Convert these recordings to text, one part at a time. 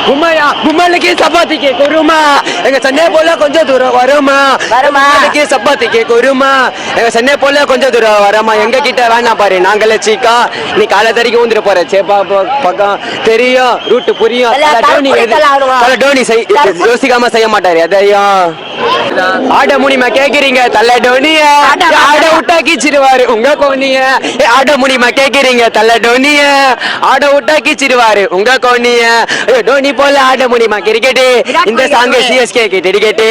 கும்மலுக்கு சப்பாத்திக்கு குருமா எங்க சென்னை போல கொஞ்சம் தூரம் வருமா கும்மலுக்கு சப்பாத்திக்கு குருமா எங்க சென்னை போல கொஞ்சம் தூரம் வரமா எங்க கிட்ட வேணா பாரு நாங்களே சீக்கா நீ காலை தறிக்க ஊந்துட்டு போற சேப்பா பக்கம் தெரியும் ரூட்டு புரியும் டோனி யோசிக்காம செய்ய மாட்டாரு அதையும் ஆட முடியுமா கேக்குறீங்க தள்ள டோனிய ஆட விட்டா கீச்சிடுவாரு உங்க கோனிய ஆட முடியுமா கேக்குறீங்க தள்ள டோனிய ஆட விட்டா கீச்சிடுவாரு உங்க கோனிய டோனி போல ஆட முடியுமா கிரிக்கெட் இந்த song CSK cricket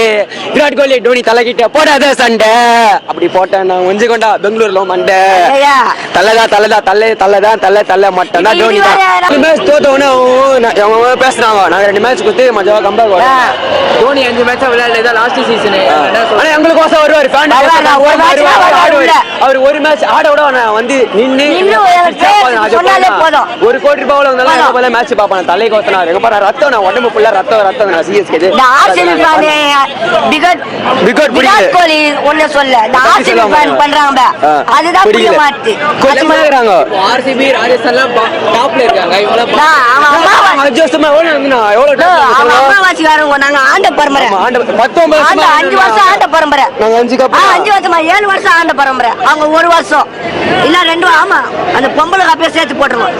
Virat Kohli Dhoni தலை கிட்ட போடாத சண்டை அப்படி போட்டேன் நான் கொஞ்சம் கொண்டா பெங்களூர்ல மண்டை தள்ள மட்டும் தான் டோனி தான் மேட்ச் தோத்தவனே பேசுறாங்க நாங்க 2 மேட்ச் குத்து மஜாவா கம்பேக் டோனி 5 மேட்ச் விளையாடுறதா லாஸ்ட் சீசன் ஆனா எங்களுக்கு கோசம் வருவாரு ஃபேன் அவர் ஒரு மேட்ச் ஆட விட வந்து நின்னு ஒரு கோடி ரூபாய் வந்தாலும் மேட்ச் பாப்பான தலை கோசனா எங்க பாரு ரத்தம் நான் உடம்பு ஃபுல்லா ரத்தம் நான் சிஎஸ்கே விராட் கோலி ஒண்ணு சொல்ல ஆர்சிபி ஃபேன் பண்றாங்க அதுதான் புரிய மாட்டேங்குது கொஞ்சமா இருக்காங்க ஆர்சிபி ராஜஸ்தான் டாப்ல இருக்காங்க இவங்கள அட்ஜஸ்ட்மா எவ்வளவு அம்மாவாசிக்காரங்க நாங்க ஆண்ட பரம்பரை 5 வருஷம் ஆண்ட பரம்பரை நாங்க 5 வருஷமா 7 வருஷம் ஆண்ட பரம்பரை அவங்க 1 வருஷம் இல்ல 2 ஆமா அந்த பொம்பளை கப்பே சேர்த்து போட்டுருவோம்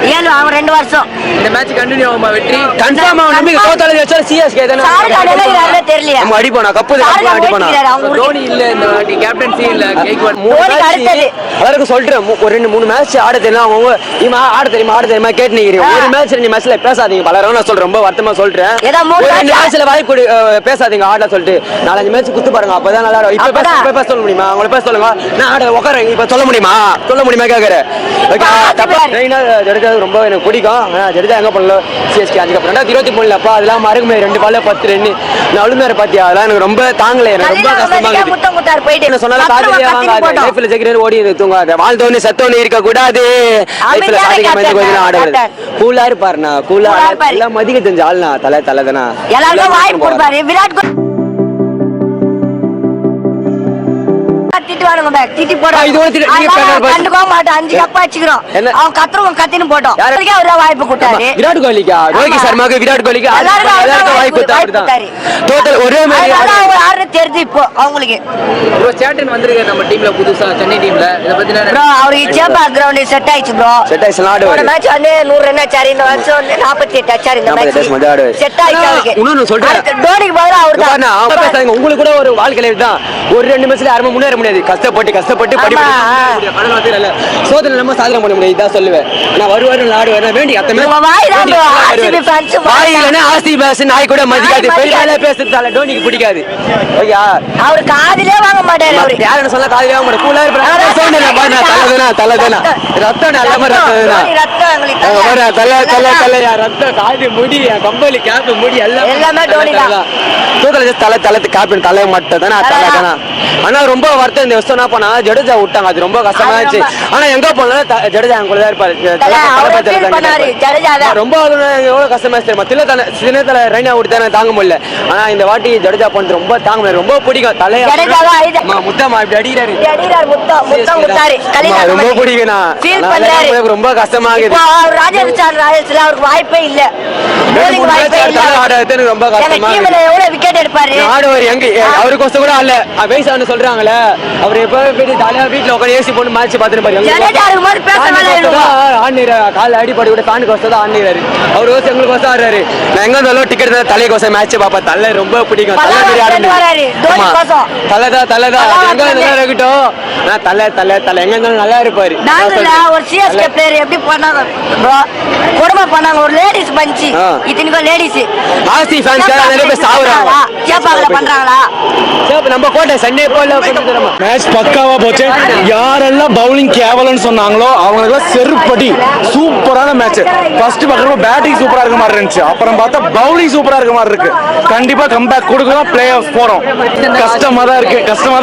7 அவங்க 2 வருஷம் இந்த மேட்ச் கண்டினியூ ஆகுமா வெற்றி கன்ஃபார்ம் ஆகும் நம்பி தோத்தாலே வெச்சா சிஎஸ்கே தான யாரே தெரியல நம்ம அடிப்போனா கப்பு அடிப்போனா டோனி இல்ல இந்த வாட்டி கேப்டன்சி இல்ல கேக்வாட் டோனி அடுத்தது அதற்கு சொல்றேன் ஒரு 2-3 மேட்ச் ஆட தெரியல அவங்க இவன் ஆட தெரியுமா கேட்டு நிக்கிறீங்க ஒரு மேட்ச் 2 மேட்ச்ல பேசாதீங்க பலரும் நான் சொல்றேன் ரொம்ப வருத்தமா சொல்றேன் ஒரு 2 மேட்ச்ல வாய்ப்பு பேசாதீங்க ஆட சொல்லிட்டு 4-5 மேட்ச் குத்து பாருங்க அப்பதான் நல்லா இருக்கும் இப்ப பேச சொல்ல முடியுமா உங்களை பேச சொல்லுங்க நான் ஆட உட்காரேன் இப்ப சொல்ல முடியுமா கேக்குறேன் ஓகே தப்பா ட்ரெயினா ஜடேஜா ரொம்ப எனக்கு பிடிக்கும் ஜடேஜா எங்க பண்ணல சிஎஸ்கே அதுக்கப்புறம் 2023 அப்பா அதெல்லாம் மறுக்குமே 2 பால்ல 10 ரன் நழுமேற பாத்தியா அதெல்லாம் எனக்கு ரொம்ப தாங்கல எனக்கு ரொம்ப கஷ்டமா இருக்கு என்ன சொன்னாலும் காதுலயே வாங்காத லைஃப்ல ஜெயிக்கிறேன் ஓடி தூங்காத வாழ்ந்தவனே செத்தவனே இருக்க கூடாது லைஃப்ல சாதிக்க மாதிரி கொஞ்சம் ஆடுறது கூலா இருப்பாருண்ணா கூலா எல்லாம் மதிக்க தெரிஞ்ச ஆள்னா தலை தானா எல்லாரும் வாய்ப்பு கொடுப்பாரு விராட் கோலி திட்டி போடுறோம் மாட்டோம் 5 கப் அடிச்சுக்கிறோம் அவன் கத்துறவன் கத்தின்னு போட்டோம் வாய்ப்பு கொடுத்தாரு விராட் கோலிக்கா ரோஹித் சர்மாக்கு விராட் கோலிக்கு வாய்ப்பு கொடுத்தாரு டோட்டல் ஒரே மாதிரி ஆடுறது தெரிஞ்சு இப்போ அவங்களுக்கு ப்ரோ சேட்டன் வந்திருக்காரு நம்ம டீம்ல புதுசா சென்னை டீம்ல இத பத்தி ப்ரோ அவருக்கு சேப்பா கிரவுண்ட் செட் ஆயிச்சு ப்ரோ செட் ஆயிச்சு ஆடுவாரு ஒரு மேட்ச் வந்து 100 ரன் அடிச்சாரு இந்த வருஷம் 48 அடிச்சாரு இந்த மேட்ச் செட் ஆயிச்சு அவருக்கு இன்னொன்னு சொல்றேன் டோனிக்கு பதிலா அவர்தான் அவங்க பேசாதீங்க உங்களுக்கு கூட ஒரு வாழ்க்கையில தான் ஒரு 2 மேட்ச்ல யாரும் முன்னேற முடியாது கஷ்டப்பட்டு சோதனை நம்ம சாதனை பண்ண முடியாது இதான் சொல்லுவேன் நான் வருவாரு ஆடுவேன் வேண்டி நாய் கூட மதிக்காது பெரிய பேசுறதால டோனிக்கு பிடிக்காது அவர் காதிலே வாங்க மாட்டாரு அவரு யாருன்னு சொல்ல காதிலே வாங்க மாட்டாரு கூலா தலைதானா ரத்தம் நல்ல ரத்தம் காது முடி கம்பளி கேப் முடி எல்லாமே டோனி தான் தலை காப்பி தலை மட்டும் தானே ஆனா ரொம்ப வருத்தம் இந்த வருஷம் என்ன பண்ணா ஜடேஜா விட்டாங்க அது ரொம்ப கஷ்டமா இருந்துச்சு ஆனா எங்க போனாலும் ஜடேஜா எங்க கூட தான் இருப்பாரு ரொம்ப எவ்வளவு கஷ்டமா தெரியுமா சின்னத்துல ரன் அவுட் தானே தாங்க முடியல ஆனா இந்த வாட்டி ஜடேஜா பண்ணது ரொம்ப தாங்க முடியல ரொம்ப பிடிக்கும் தலையா முத்தமா இப்படி அடிக்கிறாரு ரொம்ப பிடிக்கும் ரொம்ப கஷ்டமா இருக்குது அவருக்கு வாய்ப்பே இல்ல ரொம்ப கஷ்டமா விக்கெட் எடுப்பாரு அவருக்கோசம் கூட அல்ல வயசானு சொல்றாங்கல்ல அவர் எப்ப போயிட்டு ஜாலியா வீட்டுல உட்காந்து ஏசி போட்டு மேட்ச் பாத்துட்டு கால அடிப்படி கூட ஃபேனுக்கு வசதான் ஆடுறாரு அவர் கோசம் எங்களுக்கு வசம் ஆடுறாரு நான் எங்க இருந்தாலும் டிக்கெட் தான் தலை கோசம் மேட்ச் பாப்பா தலை ரொம்ப பிடிக்கும் தலைதான் எங்க இருந்தாலும் இருக்கட்டும் நான் தலை எங்க இருந்தாலும் நல்லா இருப்பாரு ஒரு சிஎஸ்கே பிளேயர் எப்படி பண்ணாங்க கொடுமை பண்ணாங்க ஒரு லேடிஸ் பஞ்சி இத்தனைக்கும் லேடிஸ் ஆர்சி ஃபேன்ஸ் நிறைய பேர் சாவுறாங்க சேப்பாக்கல பண்றாங்களா நம்ம கோட்டை சண்டே போல மேட்ச் பக்காவா போச்சு யாரெல்லாம் பவுலிங் கேவலன்னு சொன்னாங்களோ அவங்களுக்கு செருப்படி சூப்பரான மேட்ச் ஃபர்ஸ்ட் பார்க்குறப்ப பேட்டிங் சூப்பரா இருக்க மாதிரி இருந்துச்சு அப்புறம் பார்த்தா பவுலிங் சூப்பரா இருக்க மாதிரி இருக்கு கண்டிப்பா கம்பேக் கொடுக்கலாம் பிளே ஆஃப் போறோம் கஷ்டமா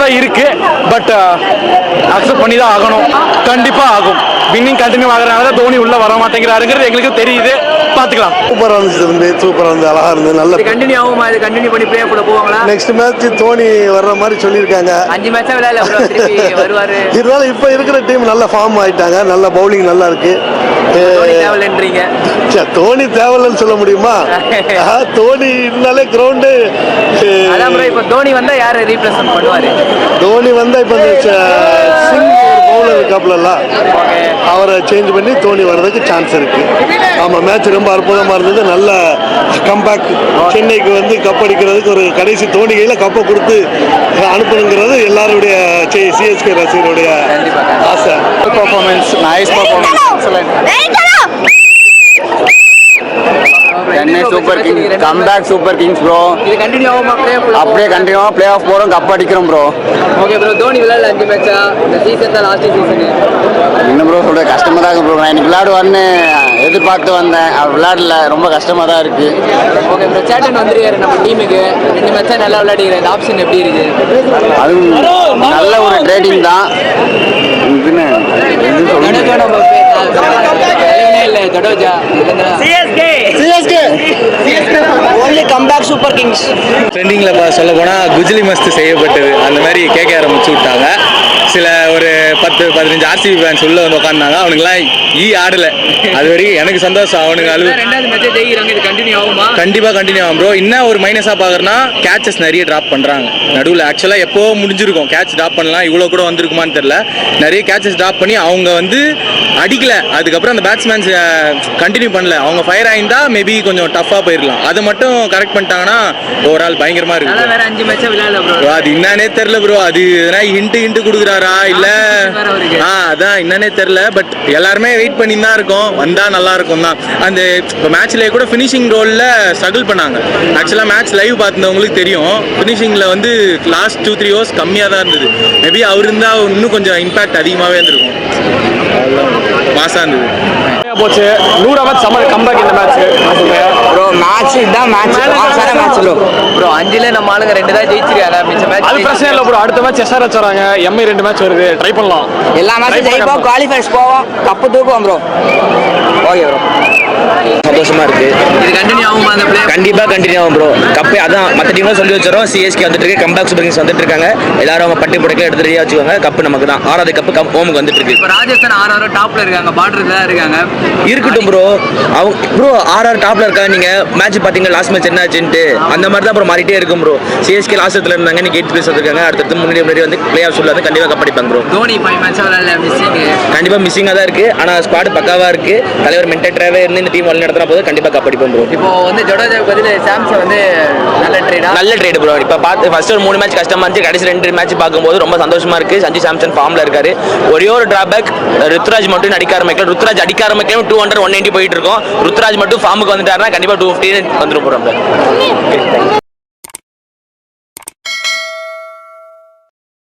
தான் இருக்கு பட் அக்செப்ட் பண்ணி தான் ஆகணும் கண்டிப்பா ஆகும் வின்னிங் கண்டினியூ ஆகுறதுனால தான் தோனி உள்ள வர மாட்டேங்கிறாருங்கிறது எங்களுக்கு தெரியுது பாத்துக்கலாம். சூப்பராக இருந்துச்சு தம்பி, சூப்பராக இருந்தது, அழகா இருந்தது, நல்ல இது கண்டினியூ ஆகுமா? இது கண்டினியூ பண்ணி பிளே ஆஃப்ல போவாங்களா? நெக்ஸ்ட் மேட்ச் தோனி வர்ற மாதிரி சொல்லியிருக்காங்க. 5 மேட்சா விளையாடல bro, திருப்பி வருவாரு. இருந்தாலும் இப்போ இருக்கிற டீம் நல்ல ஃபார்ம் ஆயிட்டாங்க, நல்ல பவுலிங் நல்லா இருக்கு. தோனி தேவலன்றீங்க? தோனி தேவையில்லைன்னு சொல்ல முடியுமா? தோனி இருந்தாலே கிரவுண்டு. அதான் bro, இப்போ தோனி வந்தா யாரை ரீப்ளேஸ்மென்ட் பண்ணுவாரு? தோனி வந்தா இப்போ சிங் ஒரு பவுலர் இருக்காப்ல, அவரை சேஞ்ச் பண்ணி தோனி வர்றதுக்கு சான்ஸ் இருக்கு. ஆமா, மேட்ச் ரொம்ப அற்புதமா இருந்தது, நல்ல கம்பேக். சென்னைக்கு வந்து கப் அடிக்கிறதுக்கு ஒரு கடைசி தோனி கையில கப்பை கொடுத்து அனுப்பணுங்கிறது எல்லாருடைய சிஎஸ்கே ரசிகருடைய ஆசை. Performance, nice performance, Chennai Super Kings, comeback Super Kings bro. இது கண்டினியூ ஆகுமா பிளே ஆஃப்? அப்படியே கண்டினியூவா பிளே ஆஃப் போறோம், கப் அடிக்கிறோம் ப்ரோ. ஓகே ப்ரோ, தோனி விளையாடல 5 மேட்சா, இந்த சீசன் தான் லாஸ்ட் சீசன். என்ன ப்ரோ சொல்ற, கஷ்டமா தான் இருக்கு ப்ரோ. நான் இன்னைக்கு விளையாடுவான்னு எதிர்பார்த்து வந்தேன், அவர் விளையாடல, ரொம்ப கஷ்டமா தான் இருக்கு. ஓகே ப்ரோ, சேட்டன் வந்துருக்காரு நம்ம டீமுக்கு, 2 மேட்சா நல்லா விளையாடுறாரு, இந்த ஆப்ஷன் எப்படி இருக்கு? அது நல்ல ஒரு ட்ரேடிங் தான். ட்ரெண்டிங்ல சொல்ல போனா குஜிலி மஸ்து செய்யப்பட்டது அந்த மாதிரி கேட்க ஆரம்பிச்சு விட்டாங்க. சில ஒரு 10-15 ஆர்சிபி ஃபேன்ஸ் உள்ள வந்து உட்காந்தாங்க, அவனுக்குலாம் ஆடல. அது வரைக்கும் எனக்கு சந்தோஷம். அவனுங்க கண்டிப்பா கண்டினியூ ஆகும் ப்ரோ. என்ன ஒரு மைனஸா பாக்குறேன்னா கேட்சஸ் நிறைய டிராப் பண்றாங்க நடுவில். ஆக்சுவலா எப்போ முடிஞ்சிருக்கும், கேட்ச் டிராப் பண்ணலாம், இவ்வளவு கூட வந்திருக்குமான்னு தெரியல. நிறைய கேட்சஸ் டிராப் பண்ணி அவங்க வந்து அடிக்கல, அதுக்கப்புறம் அந்த பேட்ஸ்மேன்ஸ் கண்டினியூ பண்ணல. அவங்க ஃபயர் ஆயிருந்தா மேபி கொஞ்சம் டஃபா போயிடலாம். அதை மட்டும் கரெக்ட் பண்ணிட்டாங்கன்னா ஓவரால் பயங்கரமா இருக்கு. அது என்னன்னே தெரியல ப்ரோ. அது எதனா ஹிண்ட் கொடுக்குறாரா இல்ல அதான் என்னன்னே தெரியல. பட் எல்லாருமே வெயிட் பண்ணி தான் இருக்கோம், வந்தா நல்லா இருக்கும் தான். அந்த இப்போ மேட்ச்ல கூட ஃபினிஷிங் ரோல்ல ஸ்ட்ரகிள் பண்ணாங்க. ஆக்சுவலா மேட்ச் லைவ் பார்த்துருந்தவங்களுக்கு தெரியும், ஃபினிஷிங்ல வந்து லாஸ்ட் 2-3 ஓவர்ஸ் கம்மியாக தான் இருந்தது. மேபி அவர் இருந்தா இன்னும் கொஞ்சம் இம்பாக்ட் அதிகமாகவே இருந்திருக்கும். மாசா இருந்தது. போச்சு 100வது சமர் கம்பேக் இந்த மேட்ச் ப்ரோ. மேட்ச் இதான் மேட்ச், ஆசான மேட்ச் ப்ரோ. ப்ரோ 5ல நம்ம ஆளுங்க 2 தான் ஜெயிச்சிருக்காங்க, மிச்ச மேட்ச் அது பிரச்சனை இல்லை ப்ரோ. அடுத்த மேட்ச் எஸ்ஆர்எச் வராங்க, எம்ஐ 2 மேட்ச் வருது, ட்ரை பண்ணலாம். எல்லா மேட்சும் ஜெயிப்போம், குவாலிஃபயர்ஸ் போவோம், கப்பு தூக்குவோம் ப்ரோ. ஓகே ப்ரோ, சந்தோஷமா இருக்கு. இது கண்டினியூ ஆகுமா அந்த பிளே? கண்டிப்பா கண்டினியூ ஆகும் ப்ரோ. கப்பு அதான் மற்ற டீம்லாம் சொல்லி வச்சிரோம். சிஎஸ்கே வந்துட்டு இருக்கு, கம்பேக் சூப்பர் கிங்ஸ் வந்துட்டு இருக்காங்க. எல்லாரும் அவங்க பட்டி புடைக்க எடுத்து ரெடியா வச்சுக்கோங்க. கப்பு நமக்கு தான். 6வது கப்பு ஹோமுக்கு வந்துட்டு இருக்கு. இப்போ ராஜஸ்தான் RR டாப்ல இருக்காங்க, பார்டர்ல தான் இருக்காங்க. இருக்கட்டும் ப்ரோ. அவங்க ப்ரோ RR டாப்ல இருக்காங்க. நீங்க மேட்ச் பாத்தீங்க லாஸ்ட் மேட்ச் என்ன ஆச்சுன்ட்டு, அந்த மாதிரி தான் ப்ரோ மாறிட்டே இருக்கும் ப்ரோ. சிஎஸ்கே லாஸ்ட் இடத்துல இருந்தாங்க, இன்னைக்கு 8th பிளேஸ் வந்திருக்காங்க. அடுத்து முன்னாடி வந்து பிளே ஆஃப் சொல்ல வந்து கண்டிப்பா கப் அடிப்பாங்க ப்ரோ. தோனி 5 மேட்சா விளையாடல, மிஸ்ஸிங். கண்டிப்பா மிஸ்ஸிங்கா தான் இருக்கு. ஆனா ஸ்குவாட் பக்காவா இருக்கு. தலைவர் மென்டேட்டராவே இருந்து இந்த டீம் வழி நடத்தினா போது கண்டிப்பா கப் அடிப்போம் ப்ரோ. இப்போ வந்து ஜடேஜாவுக்கு பதில் சாம்சன் வந்து நல்ல ட்ரேட் ப்ரோ. இப்போ பார்த்து ஃபர்ஸ்ட் ஒரு 3 மேட்ச் கஷ்டமா இருந்துச்சு, கடைசி 2 மேட்ச் பார்க்கும்போது ரொம்ப சந்தோஷமா இருக்கு. சஞ்சு சாம்சன் ஃபார்ம்ல இருக்காரு. ஒரே ஒரு டிராபேக், ருத்ராஜ் மட்டும் அடிக்க ஆரம்பிக்கல. ருத்ராஜ் அடிக்க ஆரம்பிக்கல 200-190 போயிட்டு இருக்கோம். ருத்ராஜ் மட்டும் ஃபார்முக்கு வந்துட்டாருன்னா கண்டிப்பா 250 வந்துடும் ப்ரோ.